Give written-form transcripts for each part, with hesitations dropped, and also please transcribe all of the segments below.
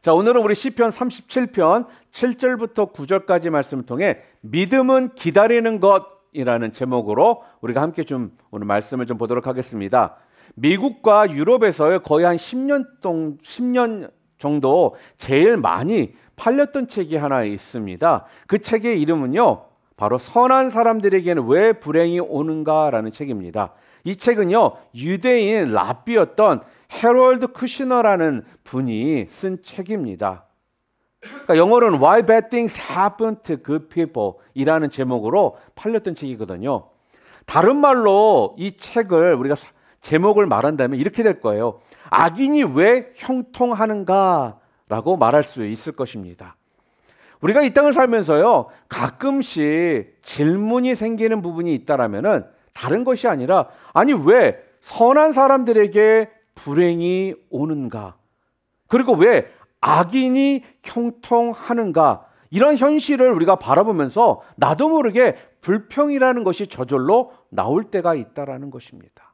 자, 오늘은 우리 시편 37편 7절부터 9절까지 말씀을 통해 믿음은 기다리는 것이라는 제목으로 우리가 함께 좀 오늘 말씀을 좀 보도록 하겠습니다. 미국과 유럽에서 거의 한 10년 정도 제일 많이 팔렸던 책이 하나 있습니다. 그 책의 이름은요, 바로 선한 사람들에게는 왜 불행이 오는가라는 책입니다. 이 책은요, 유대인 랍비였던 해럴드 쿠시너라는 분이 쓴 책입니다. 그러니까 영어로는 Why Bad Things Happen to Good People 이라는 제목으로 팔렸던 책이거든요. 다른 말로 이 책을 우리가 제목을 말한다면 이렇게 될 거예요. 악인이 왜 형통하는가 라고 말할 수 있을 것입니다. 우리가 이 땅을 살면서요, 가끔씩 질문이 생기는 부분이 있다라면은 다른 것이 아니라, 아니 왜 선한 사람들에게 불행이 오는가? 그리고 왜 악인이 형통하는가? 이런 현실을 우리가 바라보면서 나도 모르게 불평이라는 것이 저절로 나올 때가 있다라는 것입니다.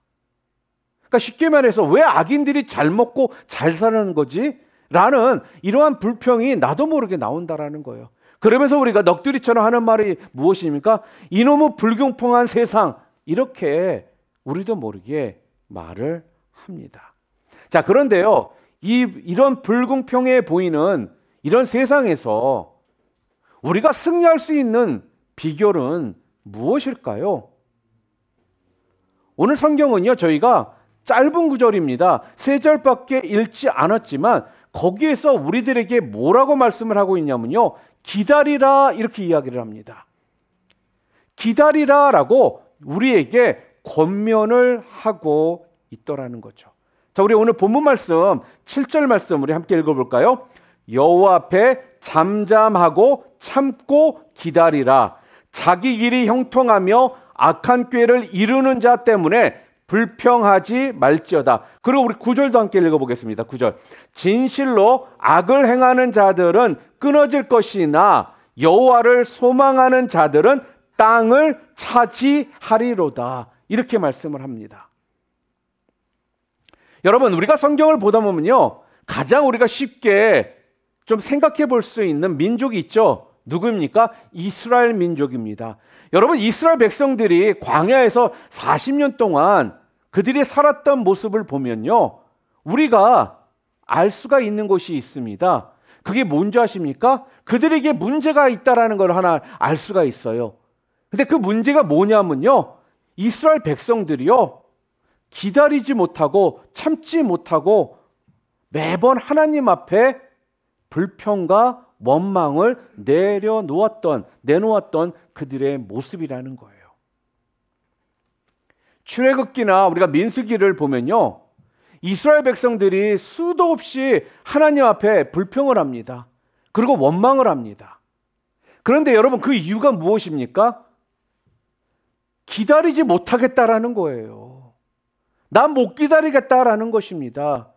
그러니까 쉽게 말해서 왜 악인들이 잘 먹고 잘 사는 거지? 라는 이러한 불평이 나도 모르게 나온다라는 거예요. 그러면서 우리가 넋두리처럼 하는 말이 무엇입니까? 이놈의 불공평한 세상, 이렇게 우리도 모르게 말을 합니다. 자, 그런데요, 이런 불공평해 보이는 이런 세상에서 우리가 승리할 수 있는 비결은 무엇일까요? 오늘 성경은요, 저희가 짧은 구절입니다. 3절밖에 읽지 않았지만 거기에서 우리들에게 뭐라고 말씀을 하고 있냐면요, 기다리라, 이렇게 이야기를 합니다. 기다리라라고 우리에게 권면을 하고 있더라는 거죠. 자, 우리 오늘 본문 말씀 7절 말씀 우리 함께 읽어볼까요? 여호와 앞에 잠잠하고 참고 기다리라. 자기 길이 형통하며 악한 꾀를 이루는 자 때문에 불평하지 말지어다. 그리고 우리 9절도 함께 읽어보겠습니다. 9절. 진실로 악을 행하는 자들은 끊어질 것이나 여호와를 소망하는 자들은 땅을 차지하리로다. 이렇게 말씀을 합니다. 여러분, 우리가 성경을 보다 보면요, 가장 우리가 쉽게 좀 생각해 볼 수 있는 민족이 있죠. 누구입니까? 이스라엘 민족입니다. 여러분, 이스라엘 백성들이 광야에서 40년 동안 그들이 살았던 모습을 보면요, 우리가 알 수가 있는 것이 있습니다. 그게 뭔지 아십니까? 그들에게 문제가 있다라는 걸 하나 알 수가 있어요. 근데 그 문제가 뭐냐면요, 이스라엘 백성들이요, 기다리지 못하고 참지 못하고 매번 하나님 앞에 불평과 원망을 내놓았던 그들의 모습이라는 거예요. 출애굽기나 우리가 민수기를 보면요, 이스라엘 백성들이 수도 없이 하나님 앞에 불평을 합니다. 그리고 원망을 합니다. 그런데 여러분, 그 이유가 무엇입니까? 기다리지 못하겠다라는 거예요. 난 못 기다리겠다라는 것입니다.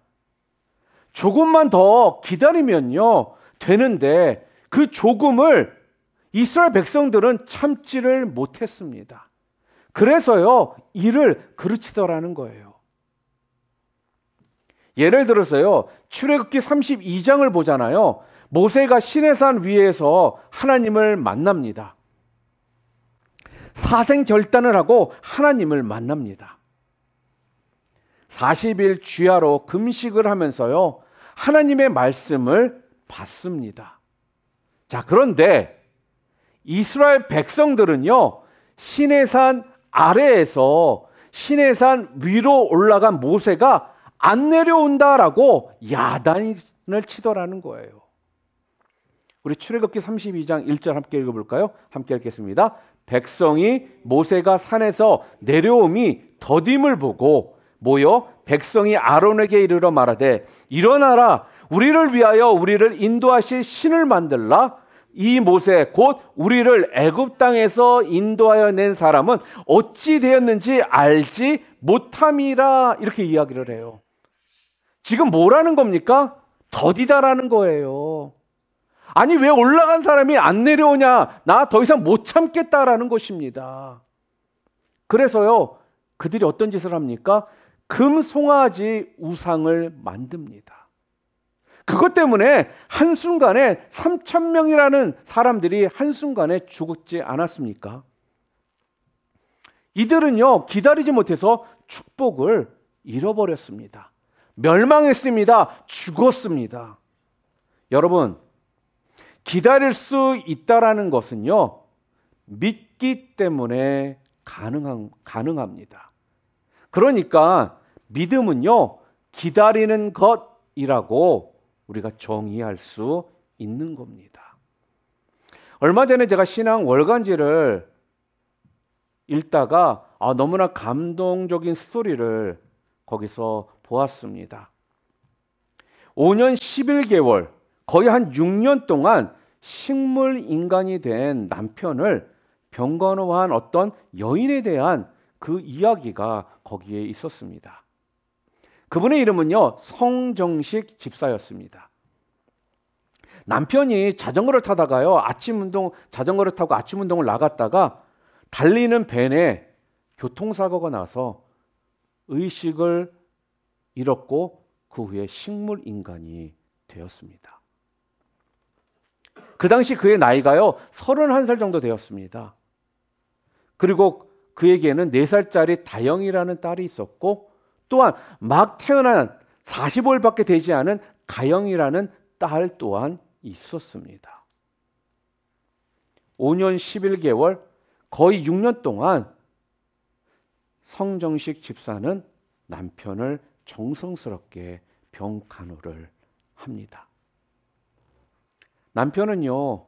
조금만 더 기다리면요 되는데 그 조금을 이스라엘 백성들은 참지를 못했습니다. 그래서요 이를 그르치더라는 거예요. 예를 들어서요, 출애굽기 32장을 보잖아요. 모세가 시내산 위에서 하나님을 만납니다. 사생결단을 하고 하나님을 만납니다. 40일 주야로 금식을 하면서요, 하나님의 말씀을 받습니다. 자, 그런데 이스라엘 백성들은요, 시내산 아래에서 시내산 위로 올라간 모세가 안 내려온다라고 야단을 치더라는 거예요. 우리 출애굽기 32장 1절 함께 읽어볼까요? 함께 읽겠습니다. 백성이 모세가 산에서 내려옴이 더딤을 보고 모여 백성이 아론에게 이르러 말하되, 일어나라, 우리를 위하여 우리를 인도하실 신을 만들라. 이 모세 곧 우리를 애굽 땅에서 인도하여 낸 사람은 어찌 되었는지 알지 못함이라. 이렇게 이야기를 해요. 지금 뭐라는 겁니까? 더디다라는 거예요. 아니, 왜 올라간 사람이 안 내려오냐? 나 더 이상 못 참겠다라는 것입니다. 그래서요, 그들이 어떤 짓을 합니까? 금송아지 우상을 만듭니다. 그것 때문에 한순간에 3,000명이라는 사람들이 한순간에 죽지 않았습니까? 이들은요, 기다리지 못해서 축복을 잃어버렸습니다. 멸망했습니다. 죽었습니다. 여러분, 기다릴 수 있다라는 것은요, 믿기 때문에 가능합니다. 그러니까 믿음은요, 기다리는 것이라고 우리가 정의할 수 있는 겁니다. 얼마 전에 제가 신앙 월간지를 읽다가 너무나 감동적인 스토리를 거기서 보았습니다. 5년 11개월, 거의 한 6년 동안 식물 인간이 된 남편을 병건호한 어떤 여인에 대한 그 이야기가 거기에 있었습니다. 그분의 이름은요, 성정식 집사였습니다. 남편이 자전거를 타다가요, 자전거를 타고 아침 운동을 나갔다가 달리는 밴에 교통사고가 나서 의식을 잃었고 그 후에 식물 인간이 되었습니다. 그 당시 그의 나이가요, 31살 정도 되었습니다. 그리고 그에게는 4살짜리 다영이라는 딸이 있었고, 또한 막 태어난 45일밖에 되지 않은 가영이라는 딸 또한 있었습니다. 5년 11개월, 거의 6년 동안 성정식 집사는 남편을 정성스럽게 병간호를 합니다. 남편은요,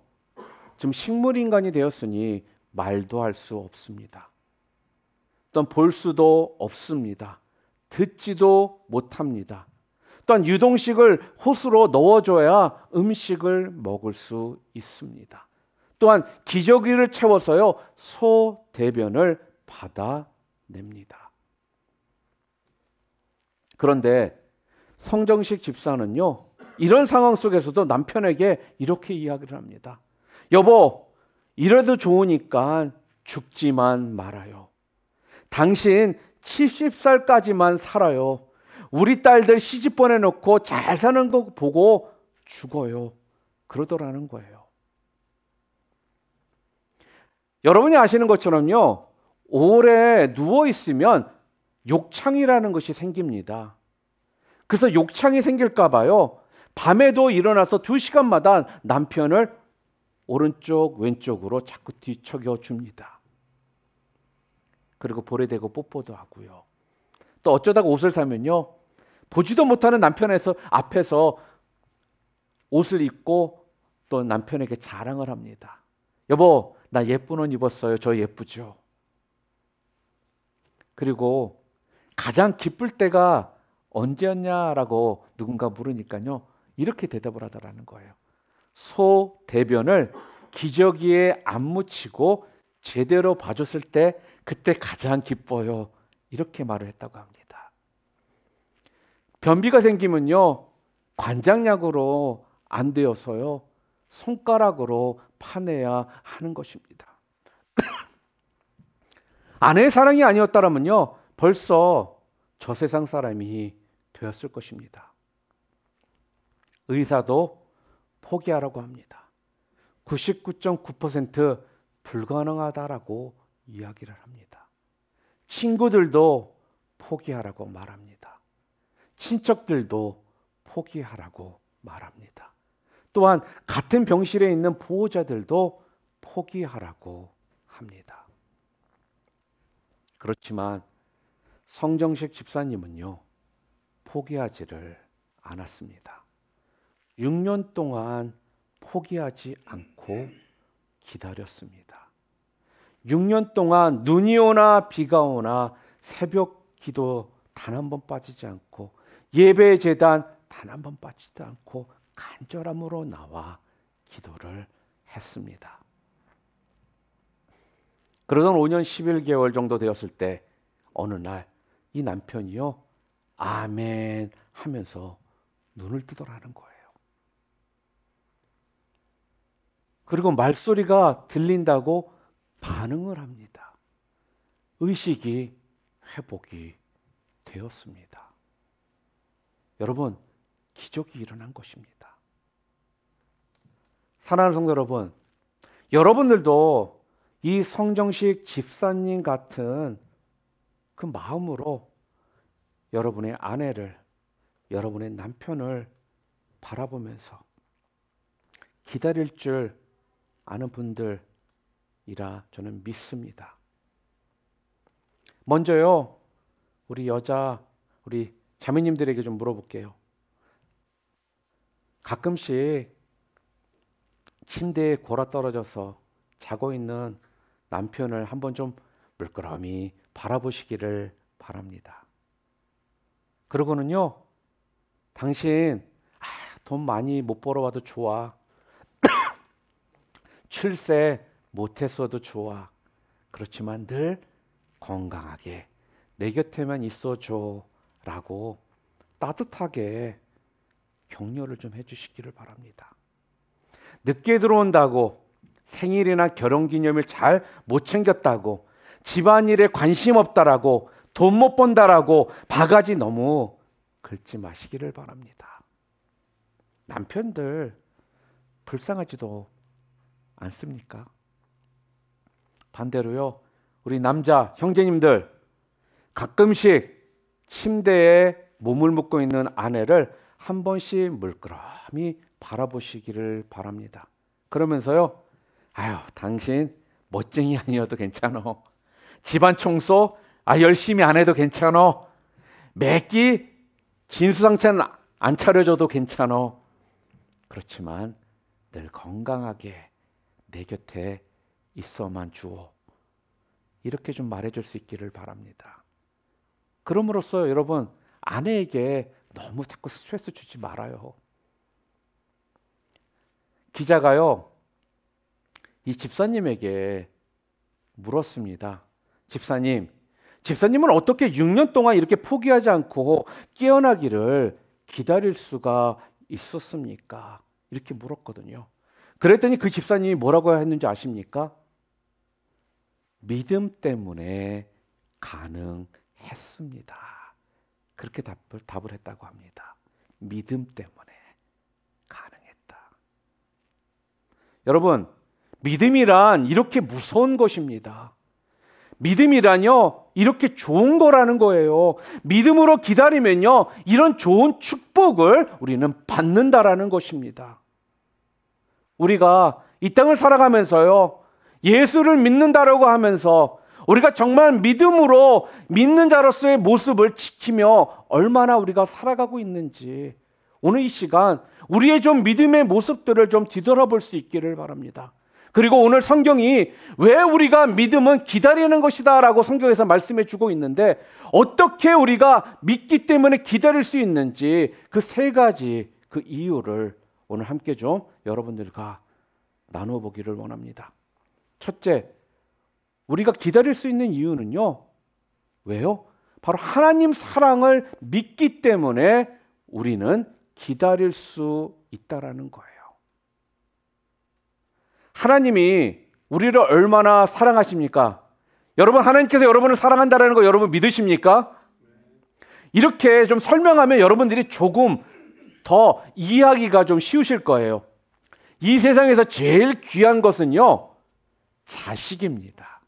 지금 식물인간이 되었으니 말도 할 수 없습니다. 또한 볼 수도 없습니다. 듣지도 못합니다. 또한 유동식을 호수로 넣어줘야 음식을 먹을 수 있습니다. 또한 기저귀를 채워서요, 소 대변을 받아냅니다. 그런데 성정식 집사는요, 이런 상황 속에서도 남편에게 이렇게 이야기를 합니다. 여보, 이래도 좋으니까 죽지만 말아요. 당신 70살까지만 살아요. 우리 딸들 시집 보내놓고 잘 사는 거 보고 죽어요. 그러더라는 거예요. 여러분이 아시는 것처럼요, 오래 누워있으면 욕창이라는 것이 생깁니다. 그래서 욕창이 생길까 봐요, 밤에도 일어나서 2시간마다 남편을 오른쪽 왼쪽으로 자꾸 뒤척여 줍니다. 그리고 볼에 대고 뽀뽀도 하고요. 또 어쩌다가 옷을 사면요, 보지도 못하는 남편에서 앞에서 옷을 입고 또 남편에게 자랑을 합니다. 여보, 나 예쁜 옷 입었어요. 저 예쁘죠? 그리고 가장 기쁠 때가 언제였냐라고 누군가 물으니까요, 이렇게 대답을 하더라는 거예요. 소 대변을 기저귀에 안 묻히고 제대로 봐줬을 때 그때 가장 기뻐요. 이렇게 말을 했다고 합니다. 변비가 생기면요, 관장약으로 안 되어서요, 손가락으로 파내야 하는 것입니다. 아내의 사랑이 아니었다면요, 벌써 저 세상 사람이 되었을 것입니다. 의사도 포기하라고 합니다. 99.9% 불가능하다라고 이야기를 합니다. 친구들도 포기하라고 말합니다. 친척들도 포기하라고 말합니다. 또한 같은 병실에 있는 보호자들도 포기하라고 합니다. 그렇지만 성정식 집사님은요, 포기하지를 않았습니다. 6년 동안 포기하지 않고 기다렸습니다. 6년 동안 눈이 오나 비가 오나 새벽 기도 단 한 번 빠지지 않고 예배 제단 단 한 번 빠지지 않고 간절함으로 나와 기도를 했습니다. 그러던 5년 11개월 정도 되었을 때 어느 날 이 남편이요, 아멘 하면서 눈을 뜨더라는 거예요. 그리고 말소리가 들린다고 반응을 합니다. 의식이 회복이 되었습니다. 여러분, 기적이 일어난 것입니다. 사랑하는 성도 여러분, 여러분들도 이 성정식 집사님 같은 그 마음으로 여러분의 아내를, 여러분의 남편을 바라보면서 기다릴 줄 아는 분들이라 저는 믿습니다. 먼저요, 우리 자매님들에게 좀 물어볼게요. 가끔씩 침대에 골아떨어져서 자고 있는 남편을 한번 좀 물끄러미 바라보시기를 바랍니다. 그러고는요, 당신 돈 많이 못 벌어와도 좋아. 출세 못했어도 좋아. 그렇지만 늘 건강하게 내 곁에만 있어줘 라고 따뜻하게 격려를 좀 해주시기를 바랍니다. 늦게 들어온다고, 생일이나 결혼기념일 잘 못 챙겼다고, 집안일에 관심 없다라고, 돈 못 번다라고 바가지 너무 긁지 마시기를 바랍니다. 남편들 불쌍하지도 않습니까? 반대로요, 우리 남자 형제님들 가끔씩 침대에 몸을 묶고 있는 아내를 한 번씩 물끄러미 바라보시기를 바랍니다. 그러면서요, 당신 멋쟁이 아니어도 괜찮아. 집안 청소 열심히 안 해도 괜찮아. 매끼 진수상찬 안 차려줘도 괜찮아. 그렇지만 늘 건강하게 내 곁에 있어만 주오. 이렇게 좀 말해줄 수 있기를 바랍니다. 그럼으로써 여러분, 아내에게 너무 자꾸 스트레스 주지 말아요. 기자가요, 이 집사님에게 물었습니다. 집사님은 어떻게 6년 동안 이렇게 포기하지 않고 깨어나기를 기다릴 수가 있었습니까? 이렇게 물었거든요. 그랬더니 그 집사님이 뭐라고 했는지 아십니까? 믿음 때문에 가능했습니다. 그렇게 답을 했다고 합니다. 믿음 때문에 가능했다. 여러분, 믿음이란 이렇게 무서운 것입니다. 믿음이란요, 이렇게 좋은 거라는 거예요. 믿음으로 기다리면요, 이런 좋은 축복을 우리는 받는다라는 것입니다. 우리가 이 땅을 살아가면서요, 예수를 믿는다라고 하면서 우리가 정말 믿음으로 믿는 자로서의 모습을 지키며 얼마나 우리가 살아가고 있는지 오늘 이 시간 우리의 좀 믿음의 모습들을 좀 뒤돌아볼 수 있기를 바랍니다. 그리고 오늘 성경이 왜 우리가 믿음은 기다리는 것이다 라고 성경에서 말씀해 주고 있는데, 어떻게 우리가 믿기 때문에 기다릴 수 있는지 그 세 가지 그 이유를 오늘 함께 좀 여러분들과 나눠 보기를 원합니다. 첫째, 우리가 기다릴 수 있는 이유는요, 왜요? 바로 하나님 사랑을 믿기 때문에 우리는 기다릴 수 있다라는 거예요. 하나님이 우리를 얼마나 사랑하십니까? 여러분, 하나님께서 여러분을 사랑한다는 거 여러분 믿으십니까? 이렇게 좀 설명하면 여러분들이 조금 더 이해하기가 좀 쉬우실 거예요. 이 세상에서 제일 귀한 것은요, 자식입니다.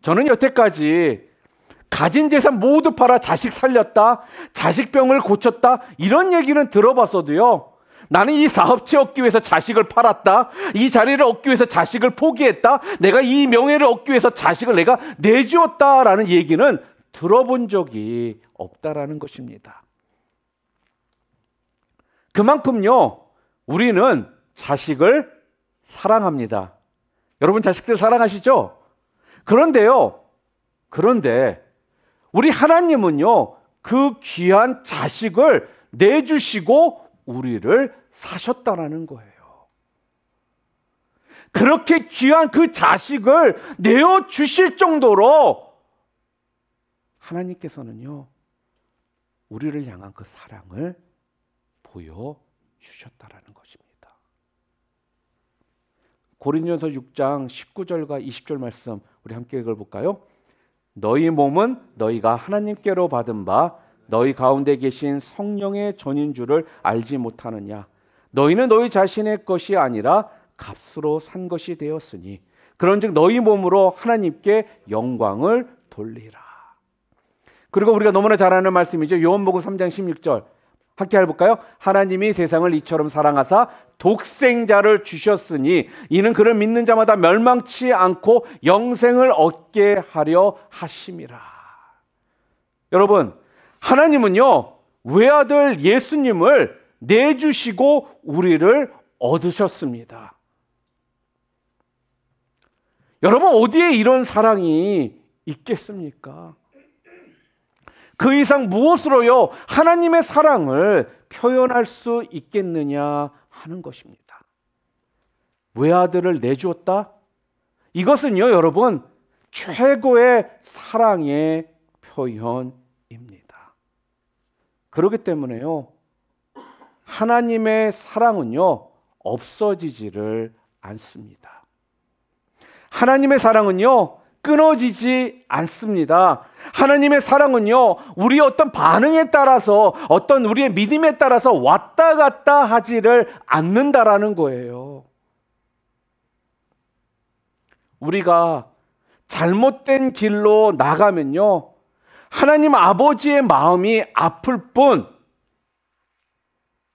저는 여태까지 가진 재산 모두 팔아 자식 살렸다, 자식병을 고쳤다, 이런 얘기는 들어봤어도요, 나는 이 사업체 얻기 위해서 자식을 팔았다, 이 자리를 얻기 위해서 자식을 포기했다, 내가 이 명예를 얻기 위해서 자식을 내가 내주었다라는 얘기는 들어본 적이 없다라는 것입니다. 그만큼요, 우리는 자식을 사랑합니다. 여러분, 자식들 사랑하시죠? 그런데 우리 하나님은요, 그 귀한 자식을 내주시고 우리를 사셨다라는 거예요. 그렇게 귀한 그 자식을 내어주실 정도로 하나님께서는요, 우리를 향한 그 사랑을 보여주셨다라는 것입니다. 고린도전서 6장 19절과 20절 말씀 우리 함께 읽어볼까요? 너희 몸은 너희가 하나님께로 받은 바 너희 가운데 계신 성령의 전인 줄을 알지 못하느냐. 너희는 너희 자신의 것이 아니라 값으로 산 것이 되었으니 그런즉 너희 몸으로 하나님께 영광을 돌리라. 그리고 우리가 너무나 잘 아는 말씀이죠. 요한복음 3장 16절 함께 해볼까요? 하나님이 세상을 이처럼 사랑하사 독생자를 주셨으니 이는 그를 믿는 자마다 멸망치 않고 영생을 얻게 하려 하심이라. 여러분, 하나님은요 외아들 예수님을 내주시고 우리를 얻으셨습니다. 여러분, 어디에 이런 사랑이 있겠습니까? 그 이상 무엇으로요 하나님의 사랑을 표현할 수 있겠느냐 하는 것입니다. 외아들을 내주었다? 이것은요 여러분 최고의 사랑의 표현입니다. 그렇기 때문에요 하나님의 사랑은요 없어지지를 않습니다. 하나님의 사랑은요 끊어지지 않습니다. 하나님의 사랑은요 우리의 어떤 반응에 따라서 어떤 우리의 믿음에 따라서 왔다 갔다 하지를 않는다라는 거예요. 우리가 잘못된 길로 나가면요 하나님 아버지의 마음이 아플 뿐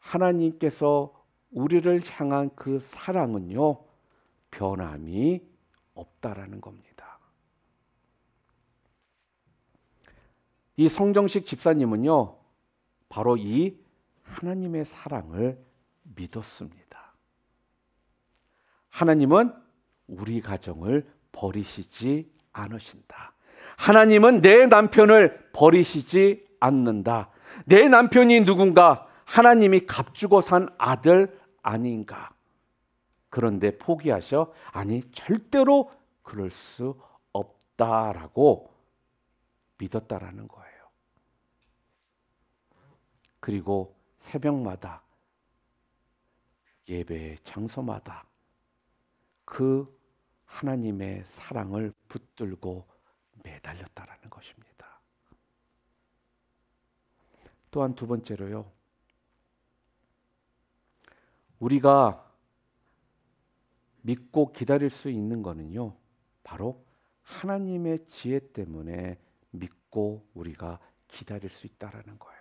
하나님께서 우리를 향한 그 사랑은요 변함이 없다라는 겁니다. 이 성정식 집사님은요 바로 이 하나님의 사랑을 믿었습니다. 하나님은 우리 가정을 버리시지 않으신다. 하나님은 내 남편을 버리시지 않는다. 내 남편이 누군가? 하나님이 값주고 산 아들 아닌가? 그런데 포기하셔? 아니 절대로 그럴 수 없다라고 믿었다라는 거예요. 그리고 새벽마다 예배 장소마다 그 하나님의 사랑을 붙들고 매달렸다라는 것입니다. 또한 두 번째로요. 우리가 믿고 기다릴 수 있는 거는요. 바로 하나님의 지혜 때문에 믿고 우리가 기다릴 수 있다라는 거예요.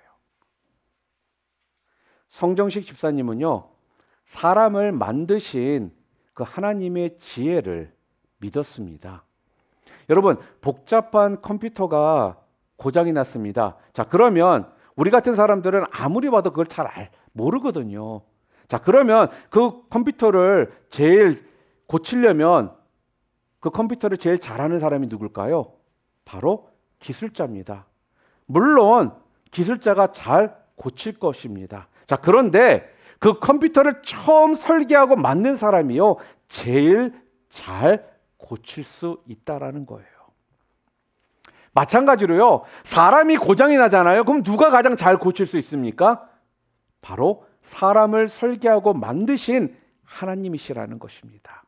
성정식 집사님은요. 사람을 만드신 그 하나님의 지혜를 믿었습니다. 여러분, 복잡한 컴퓨터가 고장이 났습니다. 자, 그러면 우리 같은 사람들은 아무리 봐도 그걸 잘 모르거든요. 자, 그러면 그 컴퓨터를 제일 고치려면 그 컴퓨터를 제일 잘하는 사람이 누굴까요? 바로 기술자입니다. 물론 기술자가 잘 고칠 것입니다. 자, 그런데 그 컴퓨터를 처음 설계하고 만든 사람이요 제일 잘 고칠 수 있다라는 거예요. 마찬가지로요 사람이 고장이 나잖아요. 그럼 누가 가장 잘 고칠 수 있습니까? 바로 사람을 설계하고 만드신 하나님이시라는 것입니다.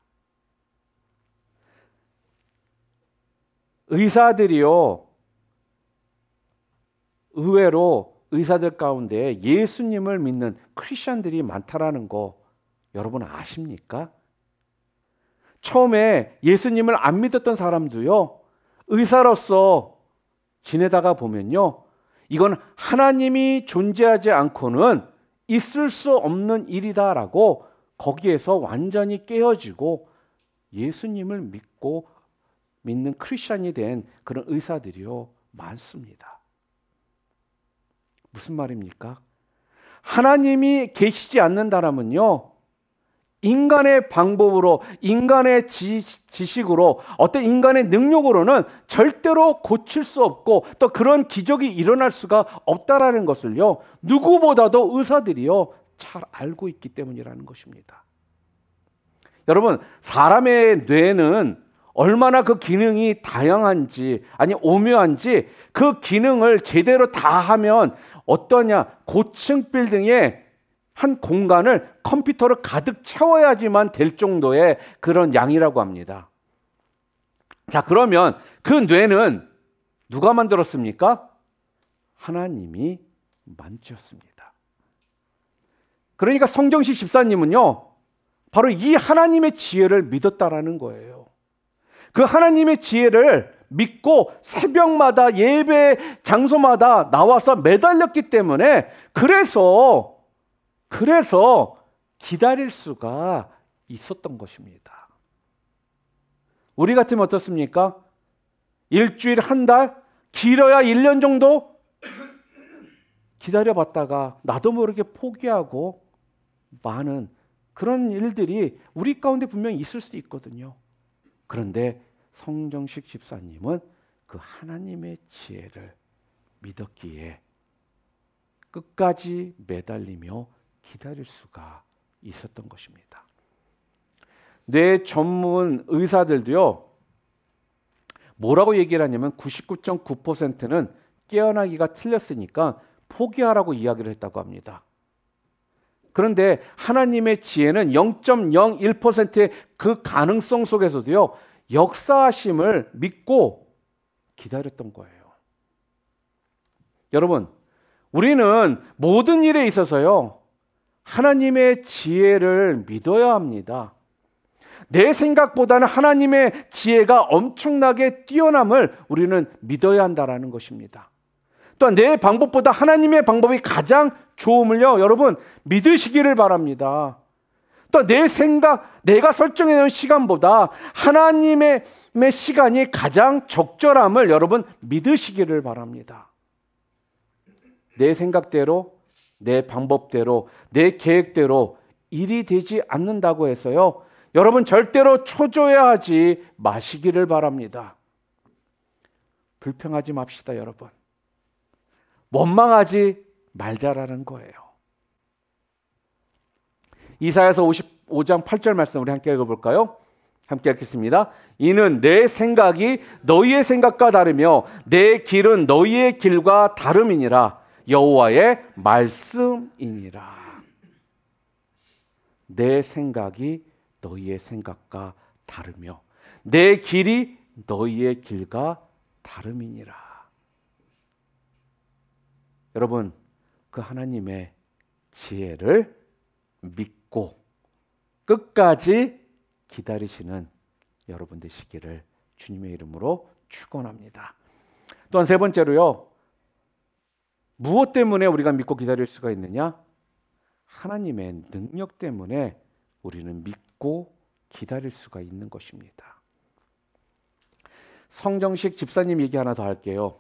의사들이요 의외로 의사들 가운데 예수님을 믿는 크리스천들이 많다라는 거 여러분 아십니까? 처음에 예수님을 안 믿었던 사람도요 의사로서 지내다가 보면요 이건 하나님이 존재하지 않고는 있을 수 없는 일이다라고 거기에서 완전히 깨어지고 예수님을 믿는 크리스천이 된 그런 의사들이요 많습니다. 무슨 말입니까? 하나님이 계시지 않는다라면요 인간의 방법으로 인간의 지식으로 어떤 인간의 능력으로는 절대로 고칠 수 없고 또 그런 기적이 일어날 수가 없다라는 것을요 누구보다도 의사들이요 잘 알고 있기 때문이라는 것입니다. 여러분 사람의 뇌는 얼마나 그 기능이 다양한지 아니 오묘한지 그 기능을 제대로 다 하면 어떠냐 고층 빌딩에 한 공간을 컴퓨터로 가득 채워야지만 될 정도의 그런 양이라고 합니다. 자, 그러면 그 뇌는 누가 만들었습니까? 하나님이 만지셨습니다. 그러니까 성정식 집사님은요, 바로 이 하나님의 지혜를 믿었다라는 거예요. 그 하나님의 지혜를 믿고 새벽마다 예배 장소마다 나와서 매달렸기 때문에 그래서 기다릴 수가 있었던 것입니다. 우리 같으면 어떻습니까? 일주일, 한 달, 길어야 1년 정도 기다려봤다가 나도 모르게 포기하고 많은 그런 일들이 우리 가운데 분명히 있을 수도 있거든요. 그런데 성정식 집사님은 그 하나님의 지혜를 믿었기에 끝까지 매달리며 기다릴 수가 있었던 것입니다. 뇌 전문 의사들도요, 뭐라고 얘기를 하냐면 99.9%는 깨어나기가 틀렸으니까 포기하라고 이야기를 했다고 합니다. 그런데 하나님의 지혜는 0.01%의 그 가능성 속에서도요, 역사하심을 믿고 기다렸던 거예요. 여러분, 우리는 모든 일에 있어서요, 하나님의 지혜를 믿어야 합니다. 내 생각보다는 하나님의 지혜가 엄청나게 뛰어남을 우리는 믿어야 한다는 것입니다. 또한 내 방법보다 하나님의 방법이 가장 좋음을요, 여러분 믿으시기를 바랍니다. 또 내 생각, 내가 설정해 놓은 시간보다 하나님의 시간이 가장 적절함을 여러분 믿으시기를 바랍니다. 내 생각대로, 내 방법대로, 내 계획대로 일이 되지 않는다고 해서요, 여러분 절대로 초조해하지 마시기를 바랍니다. 불평하지 맙시다, 여러분. 원망하지 말자라는 거예요. 이사야서 55장 8절 말씀 우리 함께 읽어볼까요? 함께 읽겠습니다. 이는 내 생각이 너희의 생각과 다르며 내 길은 너희의 길과 다름이니라. 여호와의 말씀이니라. 내 생각이 너희의 생각과 다르며 내 길이 너희의 길과 다름이니라. 여러분, 그 하나님의 지혜를 믿고 끝까지 기다리시는 여러분 되시기를 주님의 이름으로 축원합니다. 또한 세 번째로요, 무엇 때문에 우리가 믿고 기다릴 수가 있느냐? 하나님의 능력 때문에 우리는 믿고 기다릴 수가 있는 것입니다. 성정식 집사님 얘기 하나 더 할게요.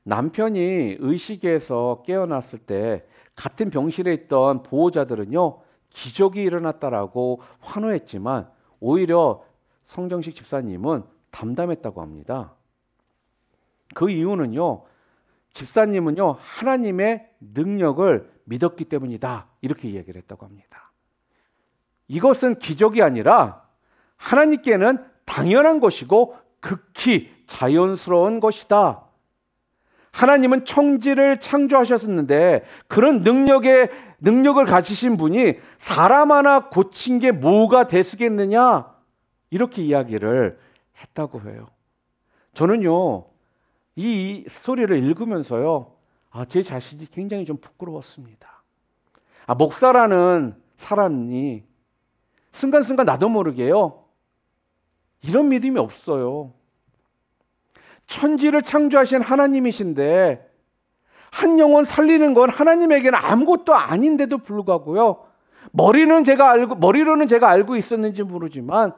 남편이 의식에서 깨어났을 때 같은 병실에 있던 보호자들은요, 기적이 일어났다라고 환호했지만 오히려 성정식 집사님은 담담했다고 합니다. 그 이유는요, 집사님은요, 하나님의 능력을 믿었기 때문이다, 이렇게 이야기를 했다고 합니다. 이것은 기적이 아니라 하나님께는 당연한 것이고 극히 자연스러운 것이다. 하나님은 천지를 창조하셨는데 그런 능력을 가지신 분이 사람 하나 고친 게 뭐가 되시겠느냐, 이렇게 이야기를 했다고 해요. 저는요, 이 스토리를 읽으면서요, 제 자신이 굉장히 좀 부끄러웠습니다. 목사라는 사람이 순간순간 나도 모르게요, 이런 믿음이 없어요. 천지를 창조하신 하나님이신데 한 영혼 살리는 건 하나님에게는 아무것도 아닌데도 불구하고요, 머리로는 제가 알고 있었는지 모르지만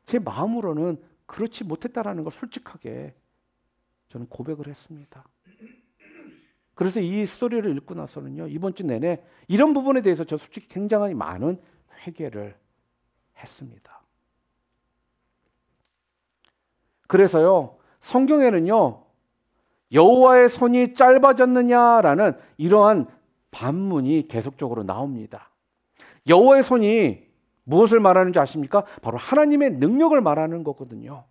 제 마음으로는 그렇지 못했다라는 걸 솔직하게 저는 고백을 했습니다. 그래서 이 스토리를 읽고 나서는요, 이번 주 내내 이런 부분에 대해서 저 솔직히 굉장히 많은 회개를 했습니다. 그래서요, 성경에는요, 여호와의 손이 짧아졌느냐라는 이러한 반문이 계속적으로 나옵니다. 여호와의 손이 무엇을 말하는지 아십니까? 바로 하나님의 능력을 말하는 거거든요.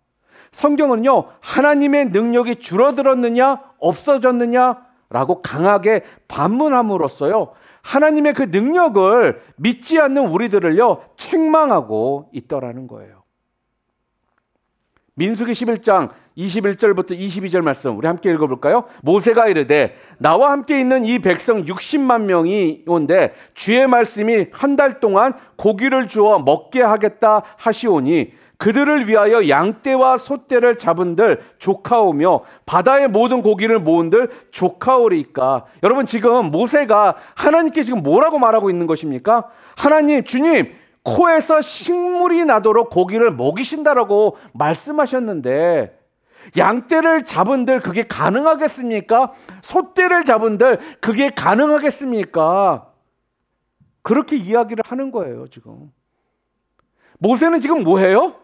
성경은요, 하나님의 능력이 줄어들었느냐 없어졌느냐라고 강하게 반문함으로써요, 하나님의 그 능력을 믿지 않는 우리들을요 책망하고 있더라는 거예요. 민수기 11장 21절부터 22절 말씀 우리 함께 읽어볼까요? 모세가 이르되 나와 함께 있는 이 백성 60만 명이 온데 주의 말씀이 한 달 동안 고기를 주어 먹게 하겠다 하시오니 그들을 위하여 양떼와 소떼를 잡은들 조카오며 바다의 모든 고기를 모은들 조카오리까. 여러분, 지금 모세가 하나님께 지금 뭐라고 말하고 있는 것입니까? 하나님, 주님, 코에서 식물이 나도록 고기를 먹이신다라고 말씀하셨는데 양떼를 잡은들 그게 가능하겠습니까? 소떼를 잡은들 그게 가능하겠습니까? 그렇게 이야기를 하는 거예요. 지금 모세는 지금 뭐해요?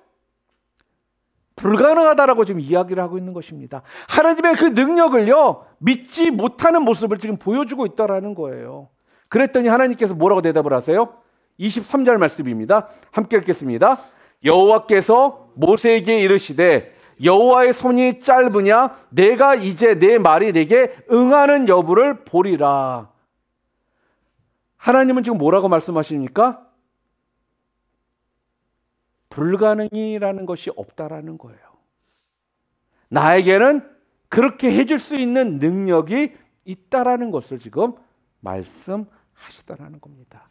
불가능하다라고 지금 이야기를 하고 있는 것입니다. 하나님의 그 능력을요 믿지 못하는 모습을 지금 보여주고 있다라는 거예요. 그랬더니 하나님께서 뭐라고 대답을 하세요? 23절 말씀입니다. 함께 읽겠습니다. 여호와께서 모세에게 이르시되 여호와의 손이 짧으냐 내가 이제 내 말이 내게 응하는 여부를 보리라. 하나님은 지금 뭐라고 말씀하십니까? 불가능이라는 것이 없다라는 거예요. 나에게는 그렇게 해줄 수 있는 능력이 있다라는 것을 지금 말씀하시다라는 겁니다.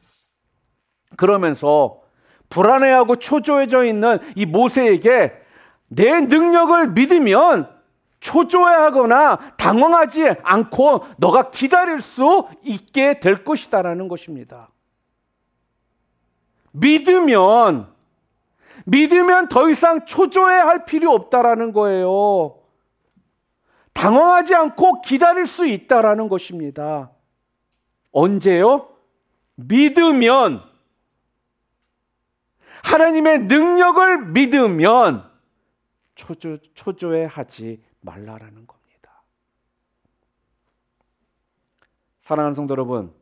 그러면서 불안해하고 초조해져 있는 이 모세에게 내 능력을 믿으면 초조해하거나 당황하지 않고 너가 기다릴 수 있게 될 것이다라는 것입니다. 믿으면 더 이상 초조해할 필요 없다라는 거예요. 당황하지 않고 기다릴 수 있다라는 것입니다. 언제요? 믿으면, 하나님의 능력을 믿으면 초조해하지 말라라는 겁니다. 사랑하는 성도 여러분,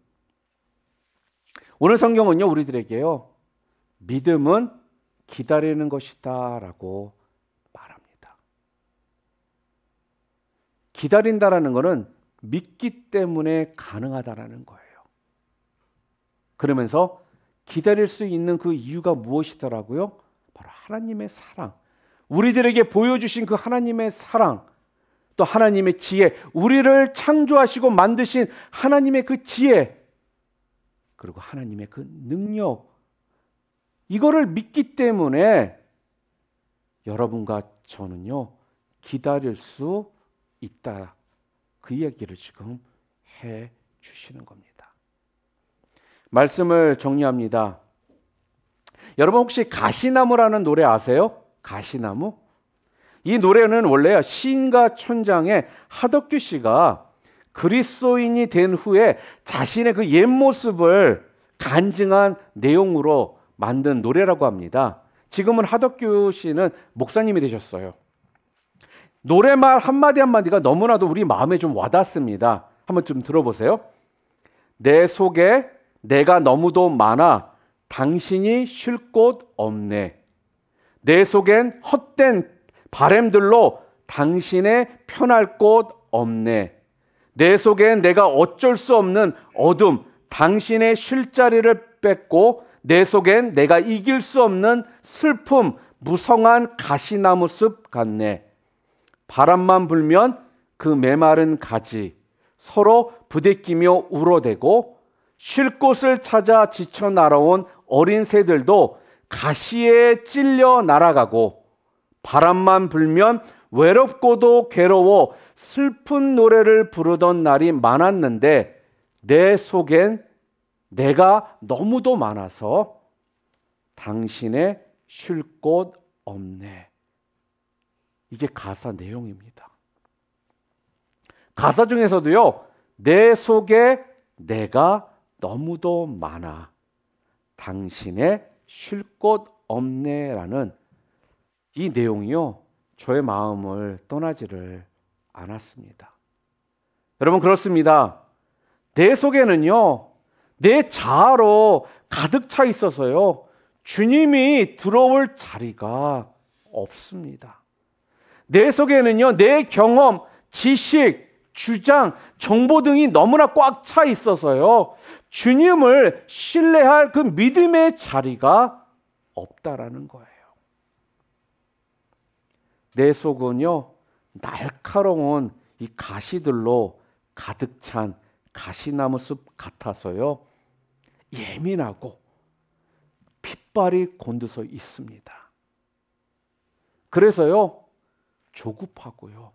오늘 성경은요 우리들에게요 믿음은 기다리는 것이다 라고 말합니다. 기다린다라는 것은 믿기 때문에 가능하다라는 거예요. 그러면서 기다릴 수 있는 그 이유가 무엇이더라고요? 바로 하나님의 사랑, 우리들에게 보여주신 그 하나님의 사랑, 또 하나님의 지혜, 우리를 창조하시고 만드신 하나님의 그 지혜, 그리고 하나님의 그 능력, 이거를 믿기 때문에 여러분과 저는요 기다릴 수 있다, 그 이야기를 지금 해 주시는 겁니다. 말씀을 정리합니다. 여러분 혹시 가시나무라는 노래 아세요? 가시나무? 이 노래는 원래 시인과 천장의 하덕규 씨가 그리스도인이 된 후에 자신의 그 옛 모습을 간증한 내용으로 만든 노래라고 합니다. 지금은 하덕규 씨는 목사님이 되셨어요. 노래말 한마디 한마디가 너무나도 우리 마음에 좀 와닿습니다. 한번 좀 들어보세요. 내 속에 내가 너무도 많아 당신이 쉴 곳 없네. 내 속엔 헛된 바램들로 당신의 편할 곳 없네. 내 속엔 내가 어쩔 수 없는 어둠, 당신의 쉴 자리를 뺏고 내 속엔 내가 이길 수 없는 슬픔, 무성한 가시나무 숲 같네. 바람만 불면 그 메마른 가지 서로 부대끼며 울어대고 쉴 곳을 찾아 지쳐 날아온 어린 새들도 가시에 찔려 날아가고 바람만 불면 외롭고도 괴로워 슬픈 노래를 부르던 날이 많았는데 내 속엔 내가 너무도 많아서 당신의 쉴 곳 없네. 이게 가사 내용입니다. 가사 중에서도요, 내 속에 내가 너무도 많아 당신의 쉴 곳 없네라는 이 내용이요 저의 마음을 떠나지를 않았습니다. 여러분 그렇습니다. 내 속에는요 내 자아로 가득 차 있어서요 주님이 들어올 자리가 없습니다. 내 속에는요 내 경험, 지식, 주장, 정보 등이 너무나 꽉 차 있어서요 주님을 신뢰할 그 믿음의 자리가 없다라는 거예요. 내 속은요 날카로운 이 가시들로 가득 찬 가시나무 숲 같아서요 예민하고 핏발이 곤두서 있습니다. 그래서요 조급하고요.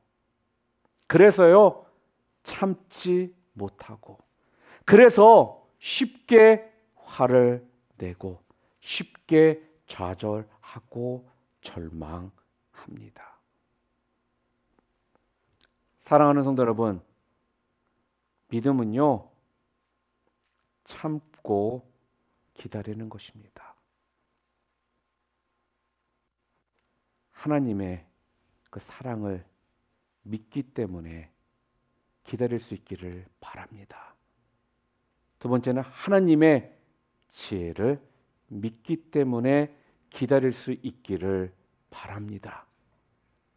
그래서요 참지 못하고, 그래서 쉽게 화를 내고 쉽게 좌절하고 절망합니다. 사랑하는 성도 여러분, 믿음은요 참고 기다리는 것입니다. 하나님의 그 사랑을 믿기 때문에 기다릴 수 있기를 바랍니다. 두 번째는 하나님의 지혜를 믿기 때문에 기다릴 수 있기를 바랍니다.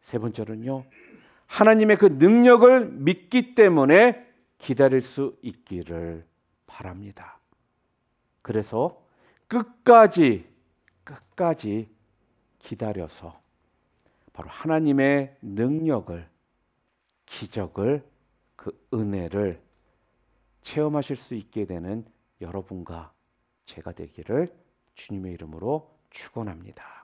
세 번째로는요, 하나님의 그 능력을 믿기 때문에 기다릴 수 있기를 바랍니다. 그래서 끝까지 기다려서 바로 하나님의 능력을, 기적을, 그 은혜를 체험하실 수 있게 되는 여러분과 제가 되기를 주님의 이름으로 축원합니다.